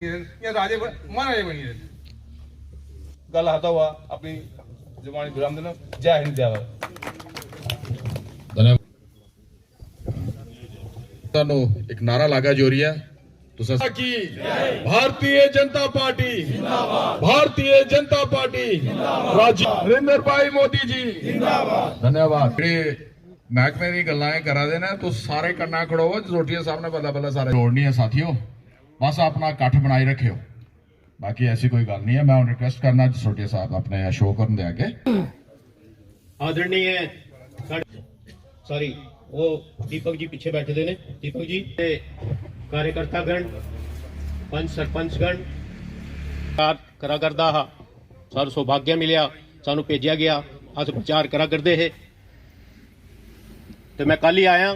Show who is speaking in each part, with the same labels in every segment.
Speaker 1: या राजे महाराजे बनी रहे गल आता हुआ अपनी जुबानी विराम देना। जय हिंद जय भारत।
Speaker 2: धन्यवाद। ਤੁਹਾਨੂੰ ਇੱਕ ਨਾਰਾ ਲੱਗਾ ਜੋਰੀਆ ਤੁਸੀਂ
Speaker 3: की भारतीय जनता पार्टी जिंदाबाद, भारतीय जनता पार्टी जिंदाबाद, नरेंद्र भाई मोदी जी जिंदाबाद।
Speaker 2: ਧੰਨਵਾਦ। ਜਿਹੜੇ ਮਹਿਕਮੇ ਦੀ ਗੱਲਾਂ ਇਹ ਕਰਾ ਦੇਣਾ ਤੁਸੀਂ ਸਾਰੇ ਕੰਨਾ ਖੜੋ ਜੋਟੀਆ ਸਾਹਿਬ ਨੇ ਬੱਲਾ ਬੱਲਾ ਸਾਰੇ ਲੋੜ ਨਹੀਂ ਹੈ ਸਾਥੀਓ, बस अपना इकट्ठ बनाई रखियो, बाकी ऐसी कोई गल नहीं है। मैं रिक्वेस्ट करना जसरोटिया साहब अपने शो करने दे आगे।
Speaker 4: आदरणीय सॉरी वो दीपक जी पीछे बैठे ने, दीपक जी कार्यकर्तागण पंच सरपंचगण करा करदा हा सानू सौभाग्य मिलिया, सानू भेजा गया, अस प्रचार करा करते है तो मैं कल ही आया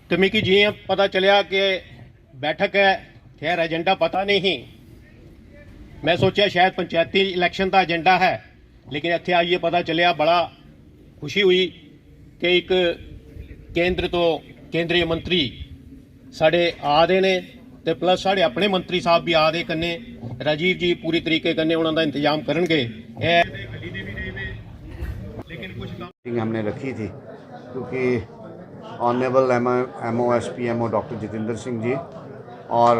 Speaker 4: तो मिकी जी पता चलिया कि बैठक है, खैर एजेंडा पता नहीं, मैं सोचा शायद पंचायती इलैक्शन का एजेंडा है, लेकिन इत्थे आइए पता चलिया बड़ा खुशी हुई कि एक केंद्र तो केंद्रीय मंत्री साढ़े आ रहे ने ते प्लस साढ़े अपने मंत्री साहब भी आ रहे कन्ने, राजीव जी पूरी तरीके कन्ने उन्होंने इंतजाम करनगे। लेकिन कुछ
Speaker 5: हमने रखी थी क्योंकि honourable MOSPMO doctor Jitendra Singh ji और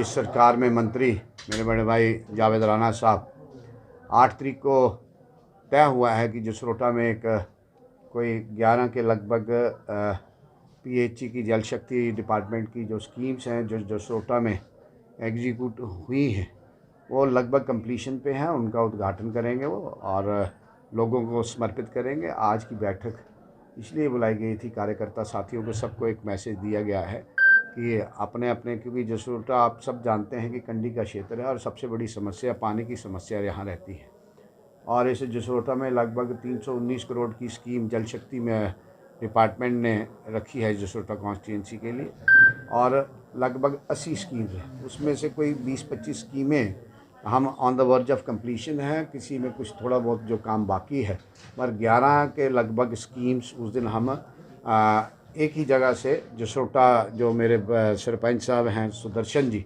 Speaker 5: इस सरकार में मंत्री मेरे बड़े भाई जावेद राणा साहब 8 तारीख को तय हुआ है कि जसरोटा में एक कोई 11 के लगभग PHE की जल शक्ति डिपार्टमेंट की जो स्कीम्स हैं जो जसरोटा में एग्जीक्यूट हुई हैं वो लगभग कंप्लीशन पे हैं, उनका उद्घाटन करेंगे वो और लोगों को समर्पित करेंगे। आज की बैठक इसलिए बुलाई गई थी, कार्यकर्ता साथियों को सबको एक मैसेज दिया गया है कि अपने अपने, क्योंकि जसरोटा आप सब जानते हैं कि कंडी का क्षेत्र है और सबसे बड़ी समस्या पानी की समस्या यहाँ रहती है और इस जसरोटा में लगभग 319 करोड़ की स्कीम जल शक्ति में डिपार्टमेंट ने रखी है जसरोटा कॉन्स्टिट्यूंसी के लिए और लगभग 80 स्कीम्स हैं, उसमें से कोई 20-25 स्कीमें हम on the verge of completion है, किसी में कुछ थोड़ा बहुत जो काम बाकी है, पर 11 के लगभग स्कीम्स उस दिन हम एक ही जगह से जसरोटा जो मेरे सरपंच साहब हैं सुदर्शन जी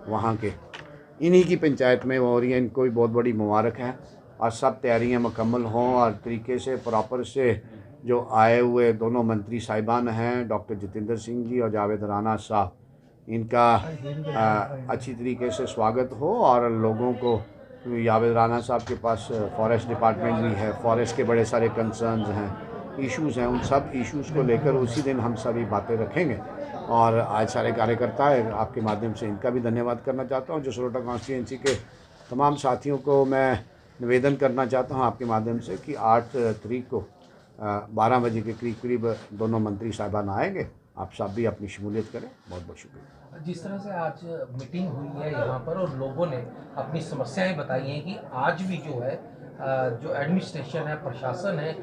Speaker 5: वहाँ के, इन्हीं की पंचायत में हो रही है। इनको भी बहुत बड़ी मुबारक है और सब तैयारियां मुकम्मल हों और तरीके से प्रॉपर से जो आए हुए दोनों मंत्री साहिबान हैं डॉक्टर जितेंद्र सिंह जी और जावेद राणा साहब, इनका अच्छी तरीके से स्वागत हो और लोगों को, जावेद राणा साहब के पास फॉरेस्ट डिपार्टमेंट भी है, फॉरेस्ट के बड़े सारे कंसर्न्स हैं, इश्यूज़ हैं, उन सब इश्यूज़ को लेकर उसी दिन हम सभी बातें रखेंगे। और आज सारे कार्यकर्ता है, आपके माध्यम से इनका भी धन्यवाद करना चाहता हूँ। जसरोटा कॉन्स्टिट्यूंसी के तमाम साथियों को मैं निवेदन करना चाहता हूँ आपके माध्यम से कि 8 तारीख को 12 बजे के करीब दोनों मंत्री साहिबान आएंगे, आप सब भी अपनी शमूलियत करें। बहुत बहुत शुक्रिया।
Speaker 6: जिस तरह से आज मीटिंग हुई है यहाँ पर और लोगों ने अपनी समस्याएं बताई हैं कि आज भी जो है जो एडमिनिस्ट्रेशन है, प्रशासन है,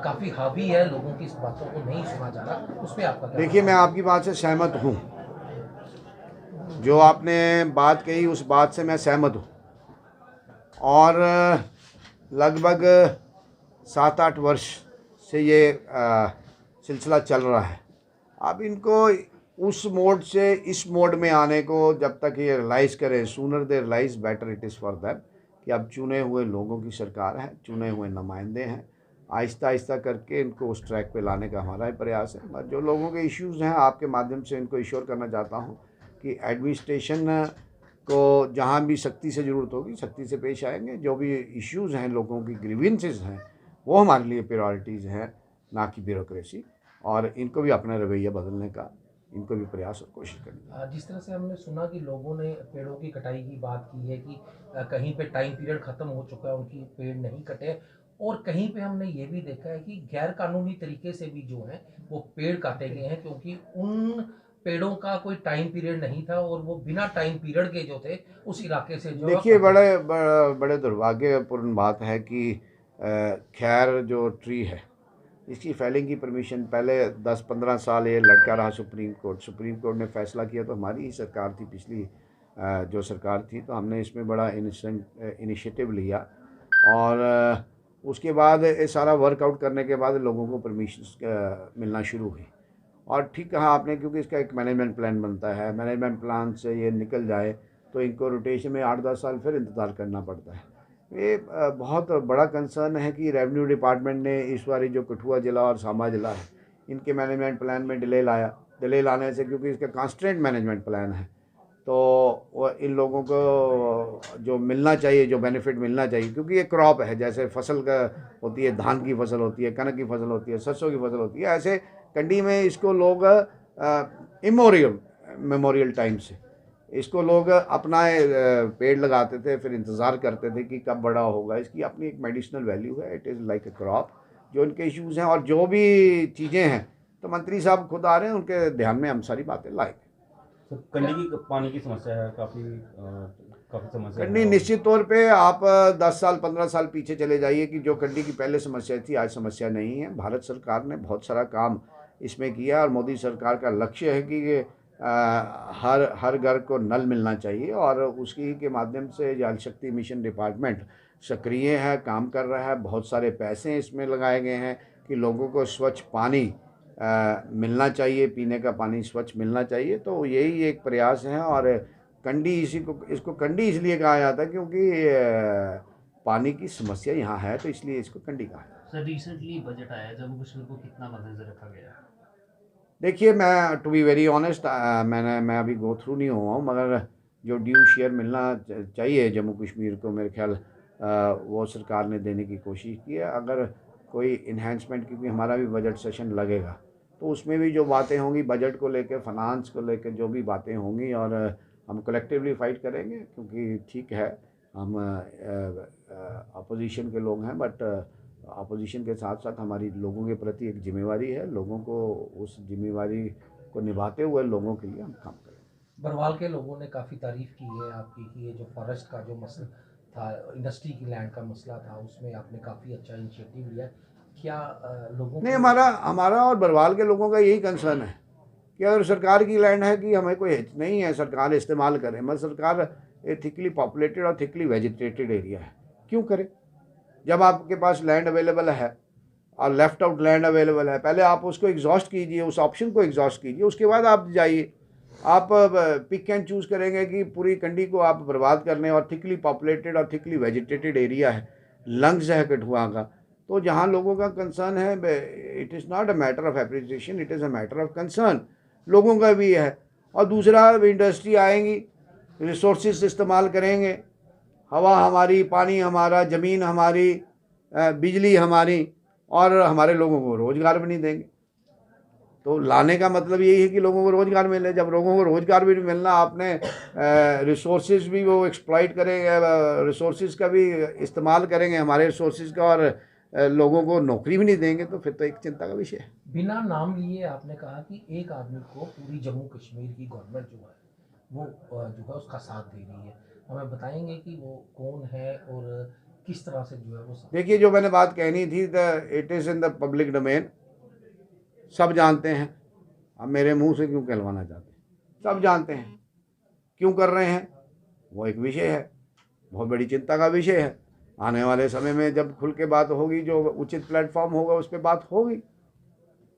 Speaker 6: काफ़ी हावी है, लोगों की इस बातों को नहीं सुना जा रहा, उस पर आपका क्या?
Speaker 5: देखिए, मैं आपकी बात से सहमत हूँ, जो आपने बात कही उस बात से मैं सहमत हूँ और लगभग 7-8 वर्ष से ये सिलसिला चल रहा है। अब इनको उस मोड से इस मोड में आने को जब तक ये रियलाइज़ करें, sooner they realise better it is for them, कि अब चुने हुए लोगों की सरकार है, चुने हुए नुमाइंदे हैं, आहिस्ता आहिस्ता करके इनको उस ट्रैक पे लाने का हमारा प्रयास है। और जो लोगों के इश्यूज़ हैं आपके माध्यम से इनको इश्योर करना चाहता हूँ कि एडमिनिस्ट्रेशन को जहाँ भी सख्ती से ज़रूरत होगी सख्ती से पेश आएंगे। जो भी इश्यूज़ हैं, लोगों की ग्रीवेंसेस हैं, वो हमारे लिए प्रायोरिटीज़ हैं, ना कि ब्यूरोक्रेसी, और इनको भी अपना रवैया बदलने का इनको भी प्रयास और कोशिश करनी।
Speaker 6: जिस तरह से हमने सुना कि लोगों ने पेड़ों की कटाई की बात की है कि कहीं पे टाइम पीरियड ख़त्म हो चुका है, उनकी पेड़ नहीं कटे, और कहीं पे हमने ये भी देखा है कि गैर कानूनी तरीके से भी जो है वो पेड़ काटे गए हैं क्योंकि उन पेड़ों का कोई टाइम पीरियड नहीं था और वो बिना टाइम पीरियड के जो थे उस इलाके से जो।
Speaker 5: देखिए, बड़े दुर्भाग्यपूर्ण बात है कि खैर जो ट्री है इसकी फैलिंग की परमिशन पहले 10-15 साल ये लटका रहा सुप्रीम कोर्ट ने फैसला किया तो हमारी ही सरकार थी, पिछली जो सरकार थी, तो हमने इसमें बड़ा इनिशिएटिव लिया और उसके बाद ये सारा वर्कआउट करने के बाद लोगों को परमिशन मिलना शुरू हुई और ठीक कहा आपने, क्योंकि इसका एक मैनेजमेंट प्लान बनता है, मैनेजमेंट प्लान से ये निकल जाए तो इनको रोटेशन में 8-10 साल फिर इंतज़ार करना पड़ता है। ये बहुत बड़ा कंसर्न है कि रेवेन्यू डिपार्टमेंट ने इस बारी जो कठुआ ज़िला और सांबा ज़िला है, इनके मैनेजमेंट प्लान में डिले लाने से, क्योंकि इसका कॉन्स्टेंट मैनेजमेंट प्लान है, तो वो इन लोगों को जो मिलना चाहिए, जो बेनिफिट मिलना चाहिए, क्योंकि ये क्रॉप है, जैसे फसल का होती है, धान की फसल होती है, कनक की फसल होती है, सरसों की फसल होती है, ऐसे कंडी में इसको लोग मेमोरियल टाइम से इसको लोग अपनाए पेड़ लगाते थे, फिर इंतज़ार करते थे कि कब बड़ा होगा। इसकी अपनी एक मेडिसिनल वैल्यू है, it is like a crop. जो इनके इश्यूज़ हैं और जो भी चीज़ें हैं, तो मंत्री साहब खुद आ रहे हैं, उनके ध्यान में हम सारी बातें लाएंगे।
Speaker 7: तो कंडी की पानी की समस्या है, काफ़ी समस्या
Speaker 5: कंडी निश्चित तौर पे आप 10 साल 15 साल पीछे चले जाइए कि जो कंडी की पहले समस्या थी, आज समस्या नहीं है। भारत सरकार ने बहुत सारा काम इसमें किया और मोदी सरकार का लक्ष्य है कि हर घर को नल मिलना चाहिए, और उसकी के माध्यम से जल शक्ति मिशन डिपार्टमेंट सक्रिय है, काम कर रहा है। बहुत सारे पैसे इसमें लगाए गए हैं कि लोगों को स्वच्छ पानी मिलना चाहिए, पीने का पानी स्वच्छ मिलना चाहिए। तो यही एक प्रयास है। और कंडी इसको कंडी इसलिए कहा जाता है क्योंकि पानी की समस्या यहाँ है, तो इसलिए इसको कंडी कहा जाता है।
Speaker 8: सर रिसेंटली बजट आया, जम्मू कश्मीर को कितना मद्देनजर रखा गया?
Speaker 5: देखिए, मैं टू बी वेरी ऑनेस्ट, मैं अभी गो थ्रू नहीं हुआ हूँ, मगर जो ड्यू शेयर मिलना चाहिए जम्मू कश्मीर को, मेरे ख्याल वो सरकार ने देने की कोशिश की है। अगर कोई इन्हेंसमेंट, क्योंकि हमारा भी बजट सेशन लगेगा, तो उसमें भी जो बातें होंगी बजट को लेकर, फाइनेंस को लेकर जो भी बातें होंगी, और हम कलेक्टिवली फाइट करेंगे, क्योंकि ठीक है हम अपोजिशन के लोग हैं, बट अपोजिशन के साथ साथ हमारी लोगों के प्रति एक जिम्मेवारी है। लोगों को उस जिम्मेवारी को निभाते हुए लोगों के लिए हम काम करें।
Speaker 6: बरवाल के लोगों ने काफ़ी तारीफ़ की है आपकी कि ये जो फॉरेस्ट का जो मसला था, इंडस्ट्री की लैंड का मसला था, उसमें आपने काफ़ी अच्छा इनिशिएटिव लिया। क्या लोगों
Speaker 5: नहीं, हमारा और बरवाल के लोगों का यही कंसर्न है कि अगर सरकार की लैंड है कि हमें कोई हित नहीं है, सरकार इस्तेमाल करे, मगर सरकार थिकली पॉपुलेटेड और थिकली वेजिटेटेड एरिया है, क्यों करे? जब आपके पास लैंड अवेलेबल है और लेफ्ट आउट लैंड अवेलेबल है, पहले आप उसको एग्जॉस्ट कीजिए, उस ऑप्शन को एग्जॉस्ट कीजिए, उसके बाद आप जाइए। आप पिक एंड चूज़ करेंगे कि पूरी कंडी को आप बर्बाद करने, और थिकली पॉपुलेटेड और थिकली वेजिटेटेड एरिया है, लंग्स है कठुआ का। तो जहाँ लोगों का कंसर्न है, it is not a matter of appreciation, it is a matter of concern, लोगों का भी है। और दूसरा, इंडस्ट्री आएंगी, रिसोर्सेज इस्तेमाल करेंगे, हवा हमारी, पानी हमारा, ज़मीन हमारी, बिजली हमारी, और हमारे लोगों को रोज़गार भी नहीं देंगे। तो लाने का मतलब यही है कि लोगों को रोज़गार मिले। जब लोगों को रोज़गार भी मिलना, आपने रिसोर्सेज भी वो एक्सप्लॉइट करेंगे, रिसोर्सेज का भी इस्तेमाल करेंगे, हमारे रिसोर्सेज का, और लोगों को नौकरी भी नहीं देंगे, तो फिर तो एक चिंता का विषय है।
Speaker 6: बिना नाम लिए आपने कहा कि एक आदमी को पूरी जम्मू कश्मीर की गवर्नमेंट जो है वो जो है उसका साथ दे रही है, हमें बताएंगे कि वो कौन है और किस तरह से जो है वो?
Speaker 5: देखिए, जो मैंने बात कहनी थी, it is in the public domain, सब जानते हैं। अब मेरे मुंह से क्यों कहलवाना चाहते हैं? सब जानते हैं क्यों कर रहे हैं, वो एक विषय है, बहुत बड़ी चिंता का विषय है। आने वाले समय में जब खुल के बात होगी, जो उचित प्लेटफॉर्म होगा उस पर बात होगी।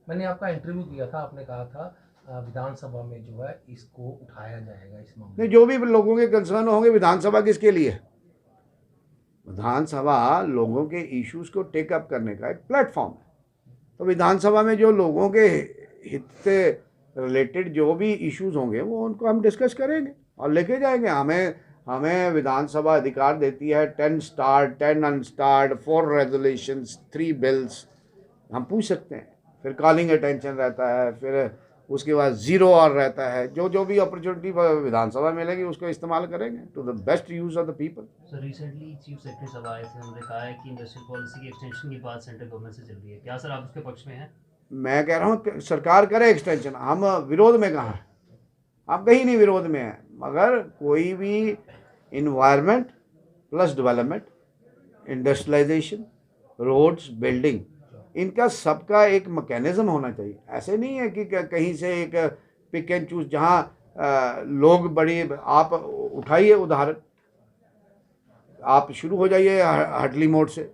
Speaker 6: मैंने आपका इंटरव्यू किया था, आपने कहा था विधानसभा में जो है इसको उठाया जाएगा इस मामले में।
Speaker 5: नहीं, जो भी लोगों के कंसर्न होंगे, विधानसभा किसके लिए? विधानसभा लोगों के इश्यूज को टेकअप करने का एक प्लेटफॉर्म है। तो विधानसभा में जो लोगों के हित से रिलेटेड जो भी इश्यूज होंगे, वो उनको हम डिस्कस करेंगे और लेके जाएंगे। हमें विधानसभा अधिकार देती है 10 स्टार्ड, 10 अनस्टार्ड, 4 रेजोल्यूशंस, 3 बिल्स, हम पूछ सकते हैं। फिर कॉलिंग अटेंशन रहता है, फिर उसके बाद 0 और रहता है। जो भी अपॉर्चुनिटी विधानसभा मिलेगी उसको इस्तेमाल करेंगे to the best use of the people.
Speaker 8: Sir recently chief secretary साहब आए थे, उन्होंने कहा है कि इंडस्ट्रियल पॉलिसी की एक्सटेंशन की बात सेंट्रल गवर्नमेंट से चल रही है, क्या सर आप उसके पक्ष में हैं?
Speaker 5: मैं कह रहा हूँ सरकार करे एक्सटेंशन, हम विरोध में कहाँ हैं? हम कहीं नहीं विरोध में हैं, मगर कोई भी environment plus development, industrialisation, roads, building, इनका सबका एक मैकेनिज्म होना चाहिए। ऐसे नहीं है कि कहीं से एक पिक एंड चूज, जहाँ लोग बड़ी, आप उठाइए उदाहरण, आप शुरू हो जाइए हटली मोड़ से,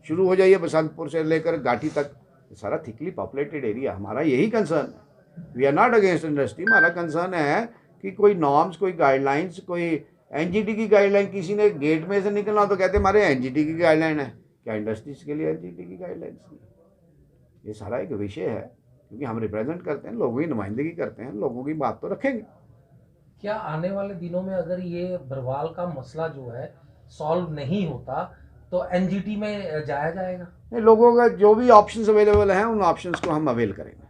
Speaker 5: शुरू हो जाइए बसंतपुर से लेकर घाटी तक, ये सारा थिकली पॉपुलेटेड एरिया, हमारा यही कंसर्न है। We are not against industry, हमारा कंसर्न है कि कोई नॉर्म्स, कोई गाइडलाइंस, कोई एनजीटी की गाइडलाइन, किसी ने गेट में से निकलना तो कहते हमारे एनजीटी की गाइडलाइन है। क्या इंडस्ट्रीज के लिए एनजीटी की गाइडलाइंस नहीं? ये सारा एक विषय है, क्योंकि हम रिप्रेजेंट करते हैं, लोगों की नुमाइंदगी करते हैं, लोगों की बात तो रखेंगे।
Speaker 6: क्या आने वाले दिनों में अगर ये बरवाल का मसला जो है सॉल्व नहीं होता तो एनजीटी में जाया जाएगा?
Speaker 5: लोगों का जो भी ऑप्शंस अवेलेबल हैं उन ऑप्शंस को हम अवेल करेंगे।